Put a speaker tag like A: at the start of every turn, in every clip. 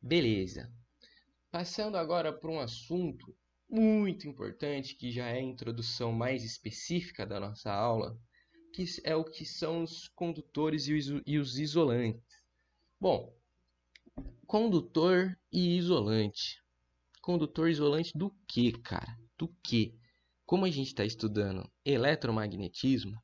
A: Beleza. Passando agora para um assunto muito importante que já é a introdução mais específica da nossa aula, que é o que são os condutores e os isolantes. Bom, condutor e isolante. Condutor isolante do que, cara? Do que? Como a gente está estudando eletromagnetismo,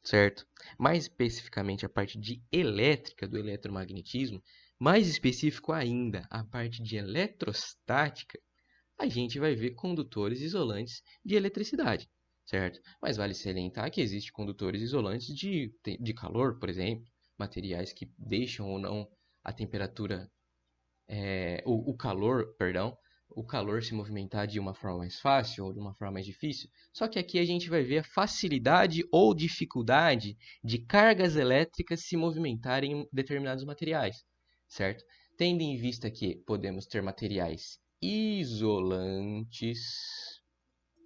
A: certo? Mais especificamente a parte de elétrica do eletromagnetismo, mais específico ainda a parte de eletrostática, a gente vai ver condutores isolantes de eletricidade, certo? Mas vale salientar que existem condutores isolantes de calor, por exemplo, materiais que deixam ou não a temperatura, o calor, perdão, o calor se movimentar de uma forma mais fácil ou de uma forma mais difícil. Só que aqui a gente vai ver a facilidade ou dificuldade de cargas elétricas se movimentarem em determinados materiais, certo? Tendo em vista que podemos ter materiais isolantes,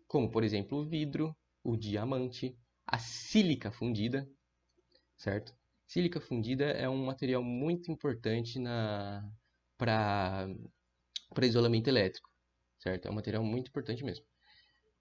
A: como por exemplo o vidro, o diamante, a sílica fundida, certo? Sílica fundida é um material muito importante para isolamento elétrico, certo? É um material muito importante mesmo.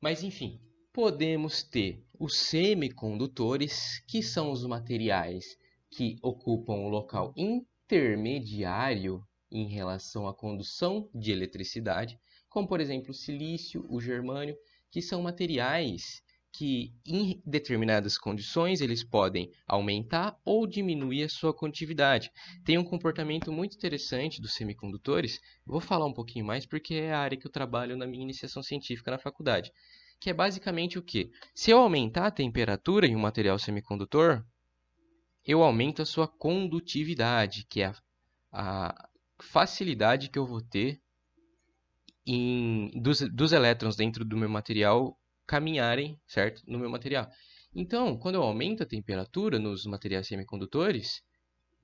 A: Mas enfim, podemos ter os semicondutores, que são os materiais que ocupam o local intermediário em relação à condução de eletricidade, como por exemplo o silício, o germânio, que são materiais que em determinadas condições eles podem aumentar ou diminuir a sua condutividade. Tem um comportamento muito interessante dos semicondutores, vou falar um pouquinho mais porque é a área que eu trabalho na minha iniciação científica na faculdade, que é basicamente o quê? Se eu aumentar a temperatura em um material semicondutor, eu aumento a sua condutividade, que é a facilidade que eu vou ter dos elétrons dentro do meu material caminharem, certo? No meu material. Então, quando eu aumento a temperatura nos materiais semicondutores,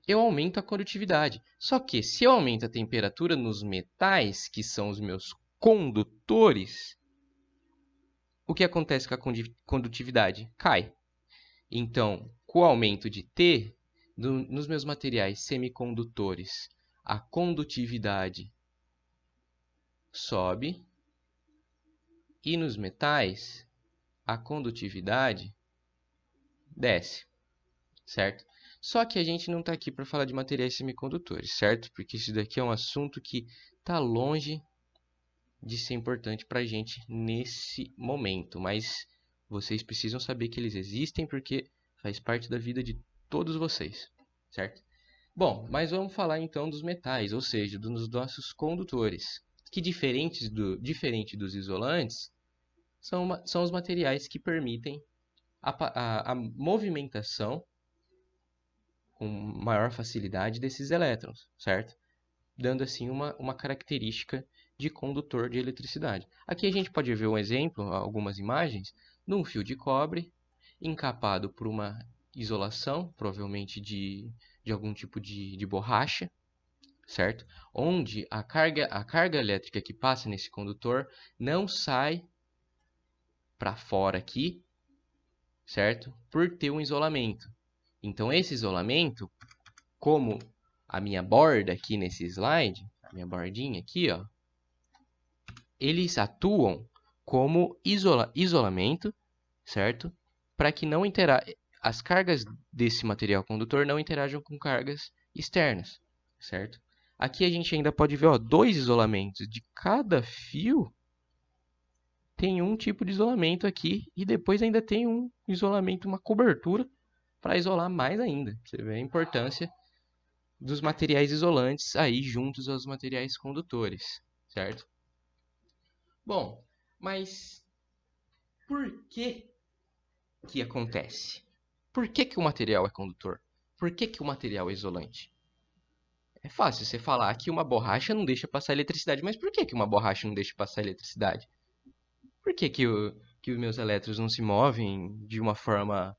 A: eu aumento a condutividade. Só que se eu aumento a temperatura nos metais, que são os meus condutores, o que acontece com a condutividade? Cai. Então, com o aumento de T, nos meus materiais semicondutores, a condutividade sobe e nos metais, a condutividade desce, certo? Só que a gente não está aqui para falar de materiais semicondutores, certo? Porque isso daqui é um assunto que está longe de ser importante para a gente nesse momento, mas vocês precisam saber que eles existem porque faz parte da vida de todos vocês, certo? Bom, mas vamos falar então dos metais, ou seja, dos nossos condutores, que diferente dos isolantes, são os materiais que permitem a movimentação com maior facilidade desses elétrons, certo? Dando assim uma característica de condutor de eletricidade. Aqui a gente pode ver um exemplo, algumas imagens, num fio de cobre encapado por uma isolação, provavelmente de algum tipo de borracha, certo? Onde a carga elétrica que passa nesse condutor não sai para fora aqui, certo? Por ter um isolamento. Então esse isolamento, como a minha borda aqui nesse slide, a minha bordinha aqui, ó, eles atuam como isolamento, certo? Para que não as cargas desse material condutor não interajam com cargas externas, certo? Aqui a gente ainda pode ver, ó, dois isolamentos de cada fio. Tem um tipo de isolamento aqui e depois ainda tem um isolamento, uma cobertura para isolar mais ainda. Você vê a importância dos materiais isolantes aí juntos aos materiais condutores, certo? Bom, mas por que acontece? Por que o material é condutor? Por que o material é isolante? É fácil você falar que uma borracha não deixa passar eletricidade, mas por que uma borracha não deixa passar eletricidade? Por que os meus elétrons não se movem de uma forma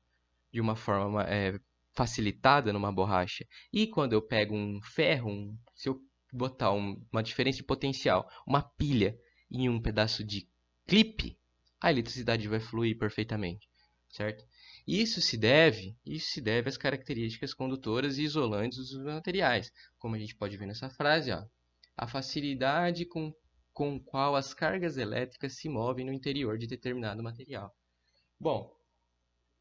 A: facilitada numa borracha? E quando eu pego um ferro, se eu botar uma diferença de potencial, uma pilha em um pedaço de clipe, a eletricidade vai fluir perfeitamente, certo? Isso se deve às características condutoras e isolantes dos materiais, como a gente pode ver nessa frase, ó. a facilidade com qual as cargas elétricas se movem no interior de determinado material. Bom,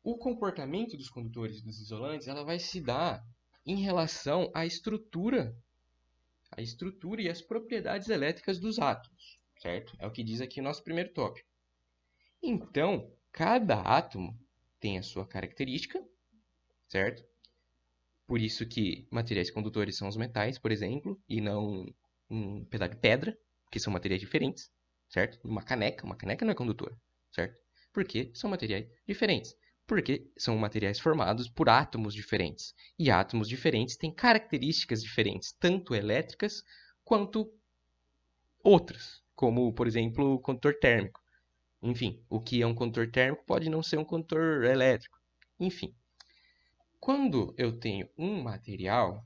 A: o comportamento dos condutores e dos isolantes ela vai se dar em relação à estrutura e as propriedades elétricas dos átomos, certo? É o que diz aqui o nosso primeiro tópico. Então, cada átomo tem a sua característica, certo? Por isso que materiais condutores são os metais, por exemplo, e não um pedaço de pedra, que são materiais diferentes, certo? Uma caneca não é condutora, certo? Porque são materiais diferentes. Porque são materiais formados por átomos diferentes. E átomos diferentes têm características diferentes, tanto elétricas quanto outras, como, por exemplo, o condutor térmico. Enfim, o que é um condutor térmico pode não ser um condutor elétrico. Enfim, quando eu tenho um material,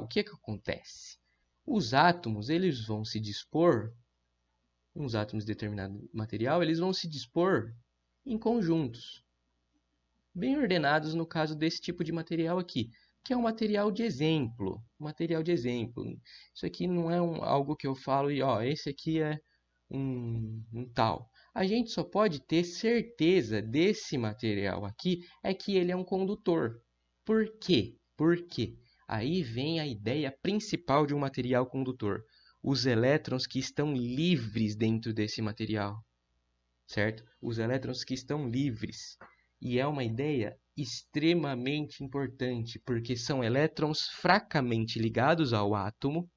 A: o que acontece? Os átomos, eles vão se dispor, uns átomos de determinado material, eles vão se dispor em conjuntos, bem ordenados no caso desse tipo de material aqui, que é um material de exemplo. Isso aqui não é algo que eu falo e, ó, esse aqui é um tal. A gente só pode ter certeza desse material aqui é que ele é um condutor. Por quê? Por quê? Aí vem a ideia principal de um material condutor. Os elétrons que estão livres dentro desse material, certo? Os elétrons que estão livres. E é uma ideia extremamente importante, porque são elétrons fracamente ligados ao átomo,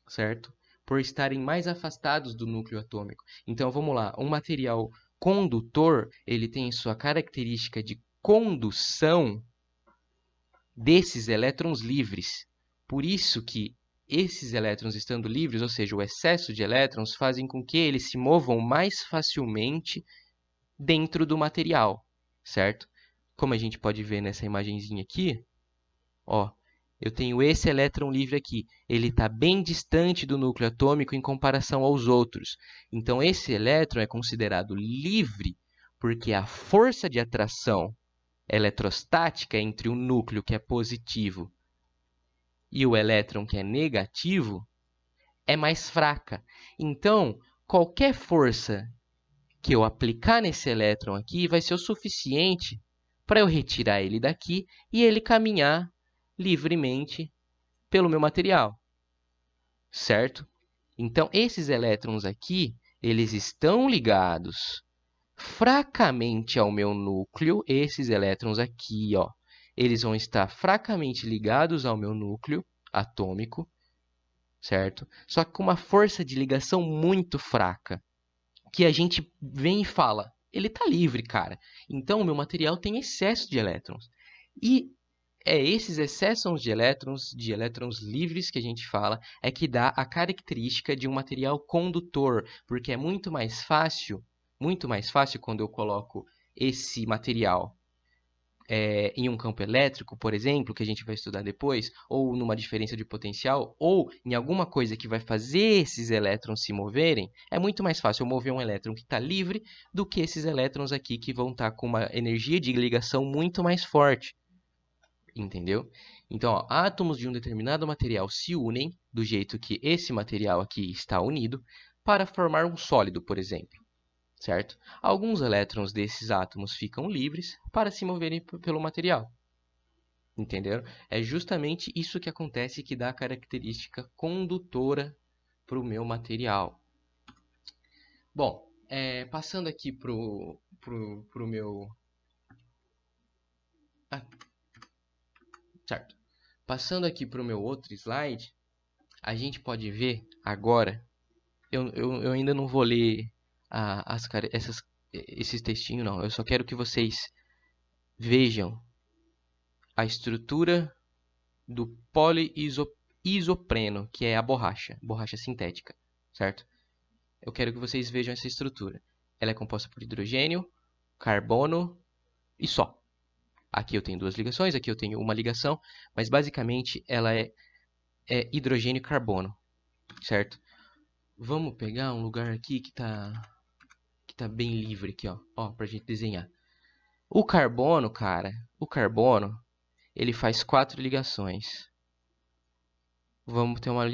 A: certo? Por estarem mais afastados do núcleo atômico. Então, vamos lá. Um material condutor, ele tem sua característica de condução desses elétrons livres. Por isso que esses elétrons estando livres, ou seja, o excesso de elétrons, fazem com que eles se movam mais facilmente dentro do material, certo? Como a gente pode ver nessa imagenzinha aqui, ó, eu tenho esse elétron livre aqui. Ele está bem distante do núcleo atômico em comparação aos outros. Então, esse elétron é considerado livre porque a força de atração eletrostática entre o núcleo que é positivo e o elétron que é negativo é mais fraca. Então, qualquer força que eu aplicar nesse elétron aqui vai ser o suficiente para eu retirar ele daqui e ele caminhar livremente pelo meu material, certo? Então, esses elétrons aqui, eles estão ligados fracamente ao meu núcleo. Esses elétrons aqui, ó, eles vão estar fracamente ligados ao meu núcleo atômico, certo? Só que com uma força de ligação muito fraca, que a gente vem e fala, ele está livre, cara. Então, o meu material tem excesso de elétrons. E é esses excessos de elétrons livres que a gente fala, é que dá a característica de um material condutor, porque é muito mais fácil quando eu coloco esse material em um campo elétrico, por exemplo, que a gente vai estudar depois, ou numa diferença de potencial, ou em alguma coisa que vai fazer esses elétrons se moverem, é muito mais fácil eu mover um elétron que está livre do que esses elétrons aqui que vão estar com uma energia de ligação muito mais forte. Entendeu? Então, ó, átomos de um determinado material se unem do jeito que esse material aqui está unido para formar um sólido, por exemplo, certo? Alguns elétrons desses átomos ficam livres para se moverem pelo material. Entenderam? É justamente isso que acontece que dá a característica condutora para o meu material. Bom, passando aqui pro meu... Ah, certo. Passando aqui para o meu outro slide, a gente pode ver agora, eu ainda não vou ler esses textinhos, não. Eu só quero que vocês vejam a estrutura do poliisopreno, que é a borracha sintética, certo? Eu quero que vocês vejam essa estrutura. Ela é composta por hidrogênio, carbono e só. Aqui eu tenho duas ligações, aqui eu tenho uma ligação, mas basicamente ela é hidrogênio e carbono, certo? Vamos pegar um lugar aqui que tá bem livre aqui, ó, pra gente desenhar. O carbono, cara, ele faz 4 ligações. Vamos ter uma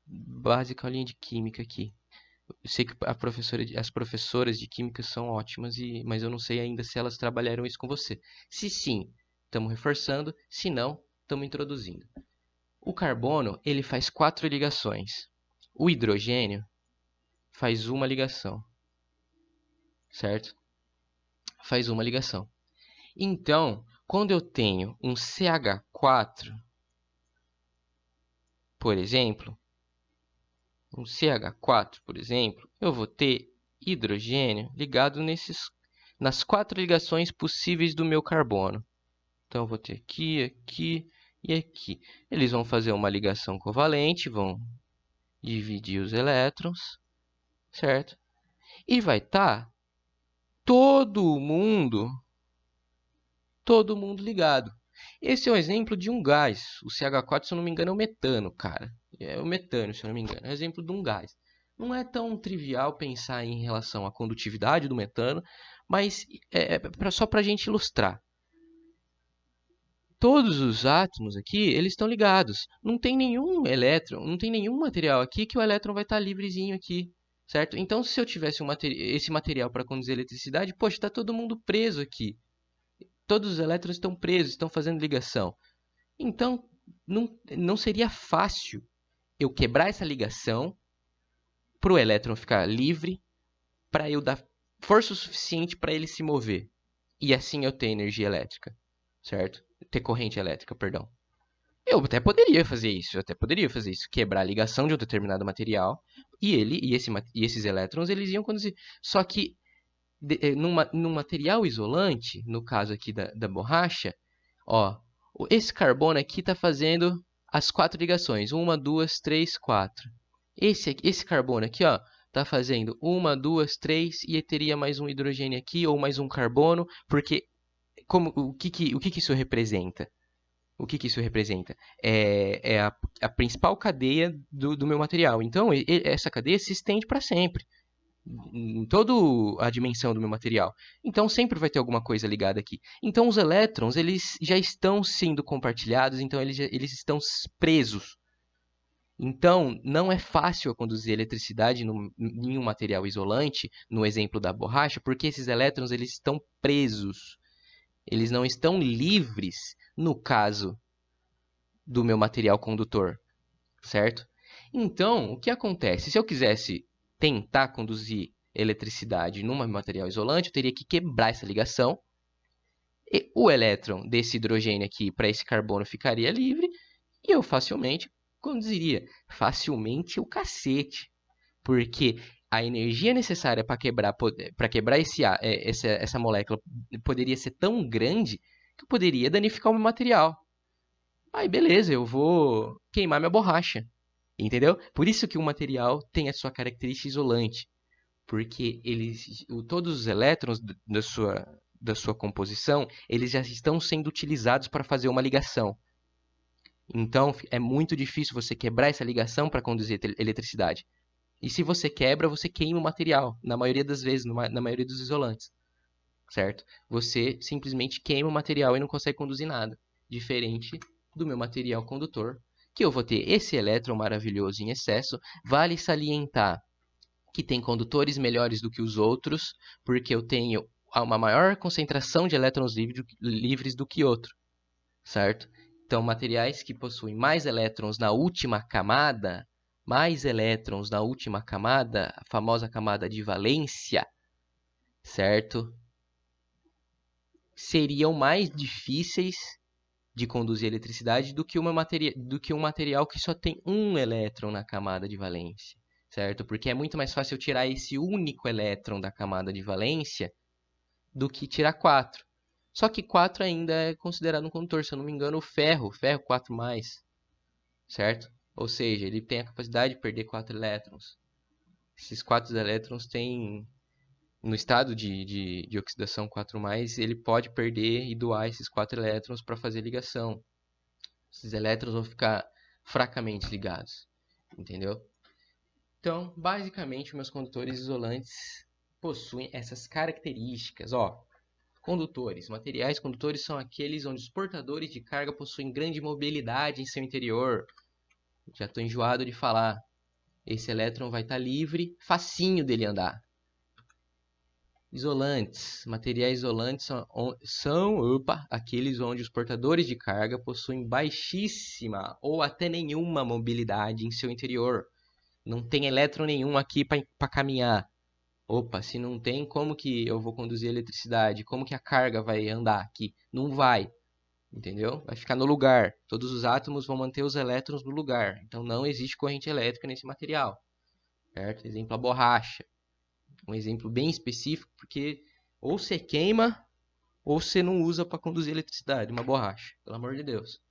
A: básica linha de química aqui. Eu sei que as professoras de química são ótimas, mas eu não sei ainda se elas trabalharam isso com você. Se sim, estamos reforçando. Se não, estamos introduzindo. O carbono, ele faz 4 ligações. O hidrogênio faz uma ligação, certo? Faz uma ligação. Então, quando eu tenho um CH4, por exemplo, eu vou ter hidrogênio ligado nas 4 ligações possíveis do meu carbono. Então, eu vou ter aqui, aqui e aqui. Eles vão fazer uma ligação covalente, vão dividir os elétrons, certo? E vai estar todo mundo ligado. Esse é um exemplo de um gás. O CH4, se eu não me engano, é o metano, cara. É o metano, se eu não me engano. É um exemplo de um gás. Não é tão trivial pensar em relação à condutividade do metano, mas só para a gente ilustrar. Todos os átomos aqui, eles estão ligados. Não tem nenhum elétron, não tem nenhum material aqui que o elétron vai estar livrezinho aqui, certo? Então, se eu tivesse esse material para conduzir eletricidade, poxa, está todo mundo preso aqui. Todos os elétrons estão presos, estão fazendo ligação. Então, não seria fácil eu quebrar essa ligação para o elétron ficar livre, para eu dar força suficiente para ele se mover. E assim eu ter energia elétrica, certo? Ter corrente elétrica, perdão. Eu até poderia fazer isso, quebrar a ligação de um determinado material e esses elétrons eles iam conduzir. Só que num material isolante, no caso aqui da borracha, ó, esse carbono aqui está fazendo as 4 ligações. 1, 2, 3, 4. Esse carbono aqui, ó, está fazendo 1, 2, 3 e teria mais um hidrogênio aqui ou mais um carbono, porque o que isso representa? O que isso representa? É a principal cadeia do meu material. Então, essa cadeia se estende para sempre em toda a dimensão do meu material. Então sempre vai ter alguma coisa ligada aqui. Então os elétrons eles já estão sendo compartilhados, então eles estão presos. Então não é fácil conduzir eletricidade em um material isolante, no exemplo da borracha, porque esses elétrons eles estão presos. Eles não estão livres no caso do meu material condutor, certo? Então, o que acontece? Se eu quisesse tentar conduzir eletricidade num material isolante, eu teria que quebrar essa ligação. E o elétron desse hidrogênio aqui para esse carbono ficaria livre e eu facilmente conduziria. Facilmente o cacete. Porque a energia necessária para quebrar essa molécula poderia ser tão grande que eu poderia danificar o meu material. Aí beleza, eu vou queimar minha borracha. Entendeu? Por isso que o material tem a sua característica isolante, porque todos os elétrons da sua composição, eles já estão sendo utilizados para fazer uma ligação. Então, é muito difícil você quebrar essa ligação para conduzir eletricidade. E se você quebra, você queima o material, na maioria das vezes, na maioria dos isolantes, certo? Você simplesmente queima o material e não consegue conduzir nada, diferente do meu material condutor, que eu vou ter esse elétron maravilhoso em excesso. Vale salientar que tem condutores melhores do que os outros, porque eu tenho uma maior concentração de elétrons livres do que outro, certo? Então, materiais que possuem mais elétrons na última camada, a famosa camada de valência, certo? Seriam mais difíceis de conduzir eletricidade do que um material que só tem um elétron na camada de valência, certo? Porque é muito mais fácil eu tirar esse único elétron da camada de valência do que tirar 4. Só que 4 ainda é considerado um condutor, se eu não me engano, o ferro 4+, certo? Ou seja, ele tem a capacidade de perder 4 elétrons. Esses 4 elétrons têm, no estado de oxidação 4+, ele pode perder e doar esses 4 elétrons para fazer ligação. Esses elétrons vão ficar fracamente ligados, entendeu? Então, basicamente, meus condutores isolantes possuem essas características. Ó, condutores. Materiais condutores são aqueles onde os portadores de carga possuem grande mobilidade em seu interior. Já estou enjoado de falar. Esse elétron vai estar livre, facinho dele andar. Isolantes. Materiais isolantes são aqueles onde os portadores de carga possuem baixíssima ou até nenhuma mobilidade em seu interior. Não tem elétron nenhum aqui para caminhar. Se não tem, como que eu vou conduzir eletricidade? Como que a carga vai andar aqui? Não vai, entendeu? Vai ficar no lugar. Todos os átomos vão manter os elétrons no lugar. Então não existe corrente elétrica nesse material, certo? Exemplo, a borracha. Um exemplo bem específico, porque ou você queima ou você não usa para conduzir eletricidade, uma borracha, pelo amor de Deus.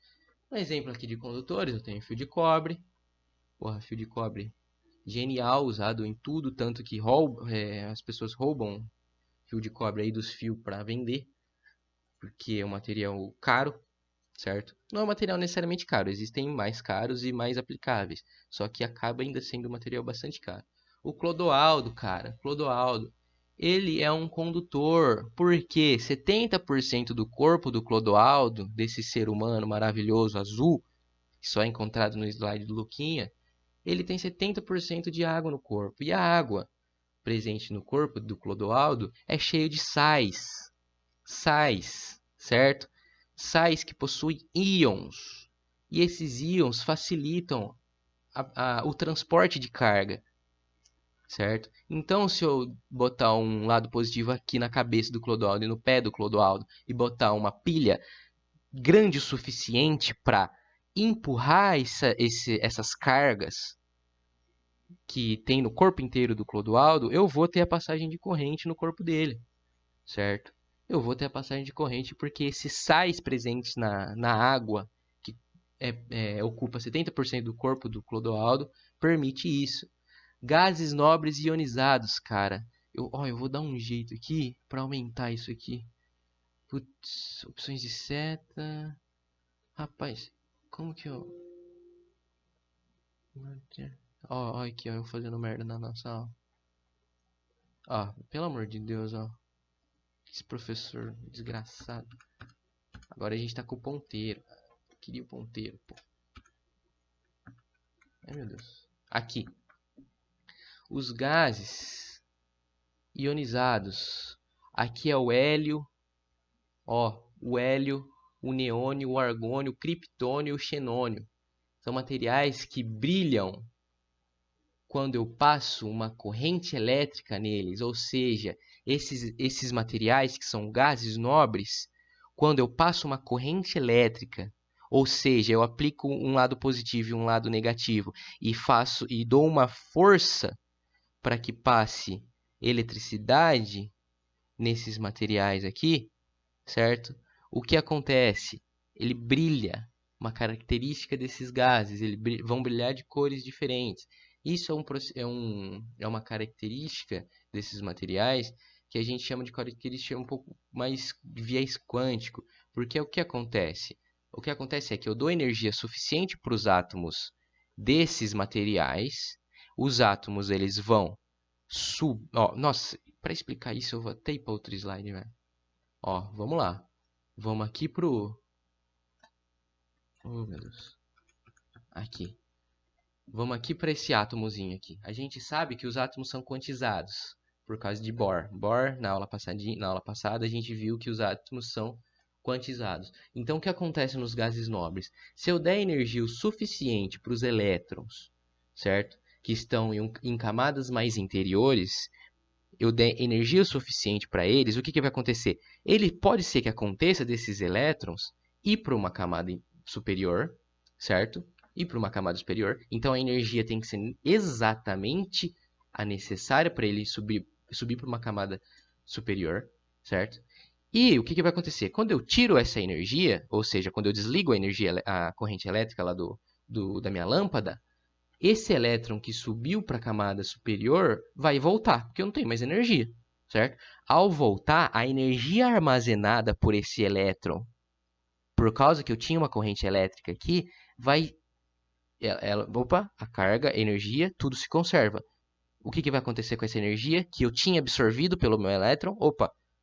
A: Um exemplo aqui de condutores, eu tenho fio de cobre. Fio de cobre genial, usado em tudo, tanto que as pessoas roubam fio de cobre aí dos fios para vender, porque é um material caro, certo? Não é um material necessariamente caro, existem mais caros e mais aplicáveis, só que acaba ainda sendo um material bastante caro. O clodoaldo, cara, ele é um condutor, porque 70% do corpo do clodoaldo, desse ser humano maravilhoso azul, que só é encontrado no slide do Luquinha, ele tem 70% de água no corpo. E a água presente no corpo do clodoaldo é cheio de sais. Sais, certo? Sais que possuem íons. E esses íons facilitam o transporte de carga, certo? Então, se eu botar um lado positivo aqui na cabeça do clodoaldo e no pé do clodoaldo e botar uma pilha grande o suficiente para empurrar essas cargas que tem no corpo inteiro do clodoaldo, eu vou ter a passagem de corrente no corpo dele, certo? Eu vou ter a passagem de corrente porque esses sais presentes na água, que ocupa 70% do corpo do clodoaldo, permite isso. Gases nobres ionizados, cara. Eu vou dar um jeito aqui para aumentar isso aqui. Putz, opções de seta. Rapaz, como que eu... aqui, eu fazendo merda na nossa aula. Pelo amor de Deus, esse professor desgraçado. Agora a gente tá com o ponteiro. Eu queria o ponteiro, pô. Ai, meu Deus. Aqui. Os gases ionizados. Aqui é o hélio. O hélio, o neônio, o argônio, o criptônio e o xenônio. São materiais que brilham quando eu passo uma corrente elétrica neles. Ou seja, esses materiais que são gases nobres, quando eu passo uma corrente elétrica, ou seja, eu aplico um lado positivo e um lado negativo e dou uma força para que passe eletricidade nesses materiais aqui, certo? O que acontece? Ele brilha. Uma característica desses gases, vão brilhar de cores diferentes. Isso é uma característica desses materiais que a gente chama de característica um pouco mais viés quântico, porque o que acontece? O que acontece é que eu dou energia suficiente para os átomos desses materiais, os átomos eles vão nossa, para explicar isso eu vou até ir para outro slide, velho. Vamos lá. Vamos aqui pro... Oh, meu Deus. Aqui. Vamos aqui para esse átomozinho aqui. A gente sabe que os átomos são quantizados por causa de Bohr. Bohr, na aula passada, a gente viu que os átomos são quantizados. Então, o que acontece nos gases nobres? Se eu der energia o suficiente para os elétrons, certo? Que estão em camadas mais interiores, eu der energia o suficiente para eles, o que vai acontecer? Pode ser que aconteça desses elétrons ir para uma camada superior, certo? Ir para uma camada superior. Então a energia tem que ser exatamente a necessária para ele subir para uma camada superior, certo? E o que vai acontecer? Quando eu tiro essa energia, ou seja, quando eu desligo a corrente elétrica lá da minha lâmpada, esse elétron que subiu para a camada superior vai voltar, porque eu não tenho mais energia, certo? Ao voltar, a energia armazenada por esse elétron, por causa que eu tinha uma corrente elétrica aqui, a carga, a energia, tudo se conserva. O que vai acontecer com essa energia que eu tinha absorvido pelo meu elétron?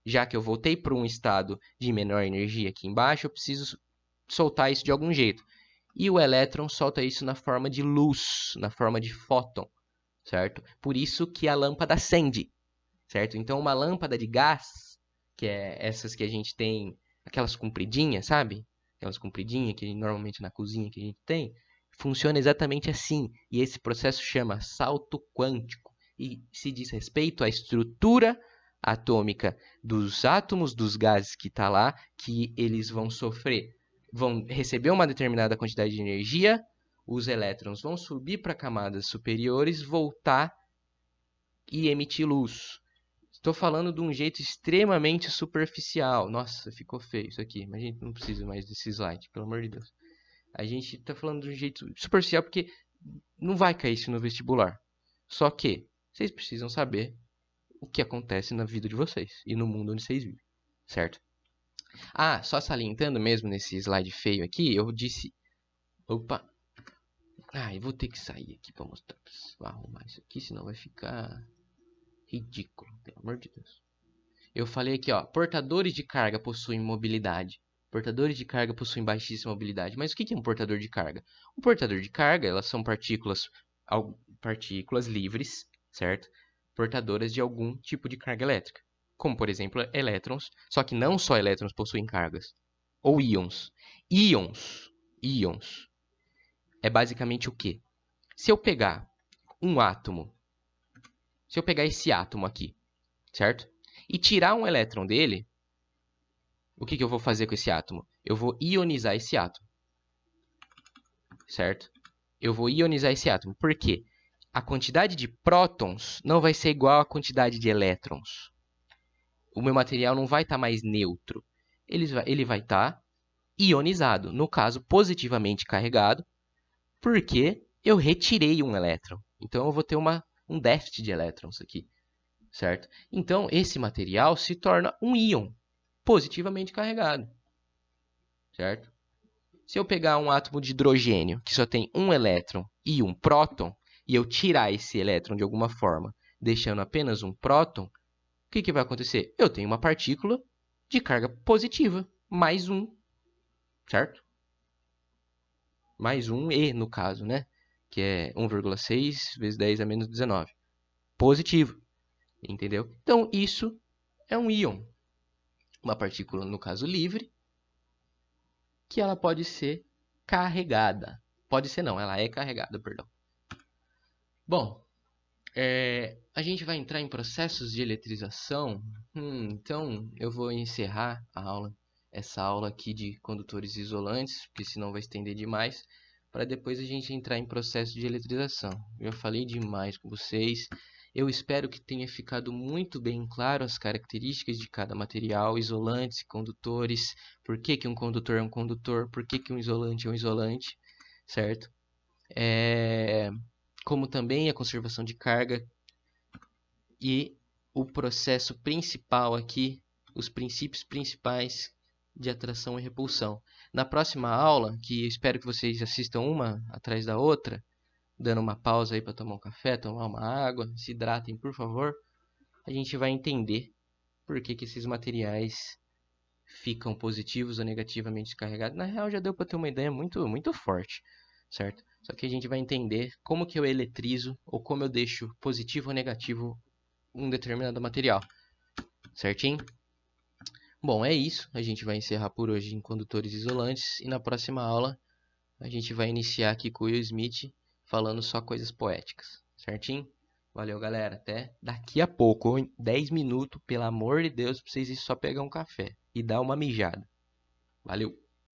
A: Já que eu voltei para um estado de menor energia aqui embaixo, eu preciso soltar isso de algum jeito. e o elétron solta isso na forma de luz, na forma de fóton, certo? Por isso que a lâmpada acende, certo? Então, uma lâmpada de gás, que é essas que a gente tem, aquelas compridinhas, sabe? Aquelas compridinhas que normalmente na cozinha que a gente tem, funciona exatamente assim. E esse processo chama salto quântico e se diz respeito à estrutura atômica dos átomos dos gases que está lá, que eles vão receber uma determinada quantidade de energia, os elétrons vão subir para camadas superiores, voltar e emitir luz. Estou falando de um jeito extremamente superficial. Nossa, ficou feio isso aqui. Mas a gente não precisa mais desse slide, pelo amor de Deus. A gente está falando de um jeito superficial porque não vai cair isso no vestibular. Só que vocês precisam saber o que acontece na vida de vocês e no mundo onde vocês vivem, certo? Ah, só salientando mesmo nesse slide feio aqui, eu disse... Opa! Ah, eu vou ter que sair aqui para mostrar. Vou arrumar isso aqui, senão vai ficar ridículo, pelo amor de Deus. Eu falei aqui, ó, portadores de carga possuem mobilidade. Portadores de carga possuem baixíssima mobilidade. Mas o que é um portador de carga? Um portador de carga, elas são partículas livres, certo? Portadoras de algum tipo de carga elétrica. Como, por exemplo, elétrons. Só que não só elétrons possuem cargas. Ou íons. Íons. É basicamente o quê? Se eu pegar um átomo, se eu pegar esse átomo aqui, certo? E tirar um elétron dele, o que eu vou fazer com esse átomo? Eu vou ionizar esse átomo, certo? Eu vou ionizar esse átomo. Por quê? A quantidade de prótons não vai ser igual à quantidade de elétrons. O meu material não vai estar mais neutro. Ele vai estar ionizado, no caso, positivamente carregado, porque eu retirei um elétron. Então, eu vou ter um déficit de elétrons aqui, certo? Então, esse material se torna um íon positivamente carregado, certo? Se eu pegar um átomo de hidrogênio que só tem um elétron e um próton, e eu tirar esse elétron de alguma forma, deixando apenas um próton, o que vai acontecer? Eu tenho uma partícula de carga positiva, mais um, certo? Mais um E, no caso, né? Que é 1,6 vezes 10 a menos 19. Positivo, entendeu? Então, isso é um íon. Uma partícula, no caso, livre, que ela pode ser carregada. Pode ser não, ela é carregada, perdão. Bom, a gente vai entrar em processos de eletrização. Então, eu vou encerrar a aula, essa aula aqui de condutores isolantes, porque senão vai estender demais, para depois a gente entrar em processo de eletrização. Eu já falei demais com vocês. Eu espero que tenha ficado muito bem claro as características de cada material, isolantes, condutores, por que um condutor é um condutor, por que um isolante é um isolante, certo? Como também a conservação de carga e o processo principal aqui, os princípios principais de atração e repulsão. Na próxima aula, que eu espero que vocês assistam uma atrás da outra, dando uma pausa aí para tomar um café, tomar uma água, se hidratem, por favor, a gente vai entender por que esses materiais ficam positivos ou negativamente carregados. Na real, já deu para ter uma ideia muito, muito forte, certo? Só que a gente vai entender como que eu eletrizo ou como eu deixo positivo ou negativo um determinado material, certinho? Bom, é isso. A gente vai encerrar por hoje em condutores isolantes e na próxima aula a gente vai iniciar aqui com o Will Smith falando só coisas poéticas, certinho? Valeu, galera. Até daqui a pouco, hein? 10 minutos, pelo amor de Deus, pra vocês só pegar um café e dar uma mijada. Valeu!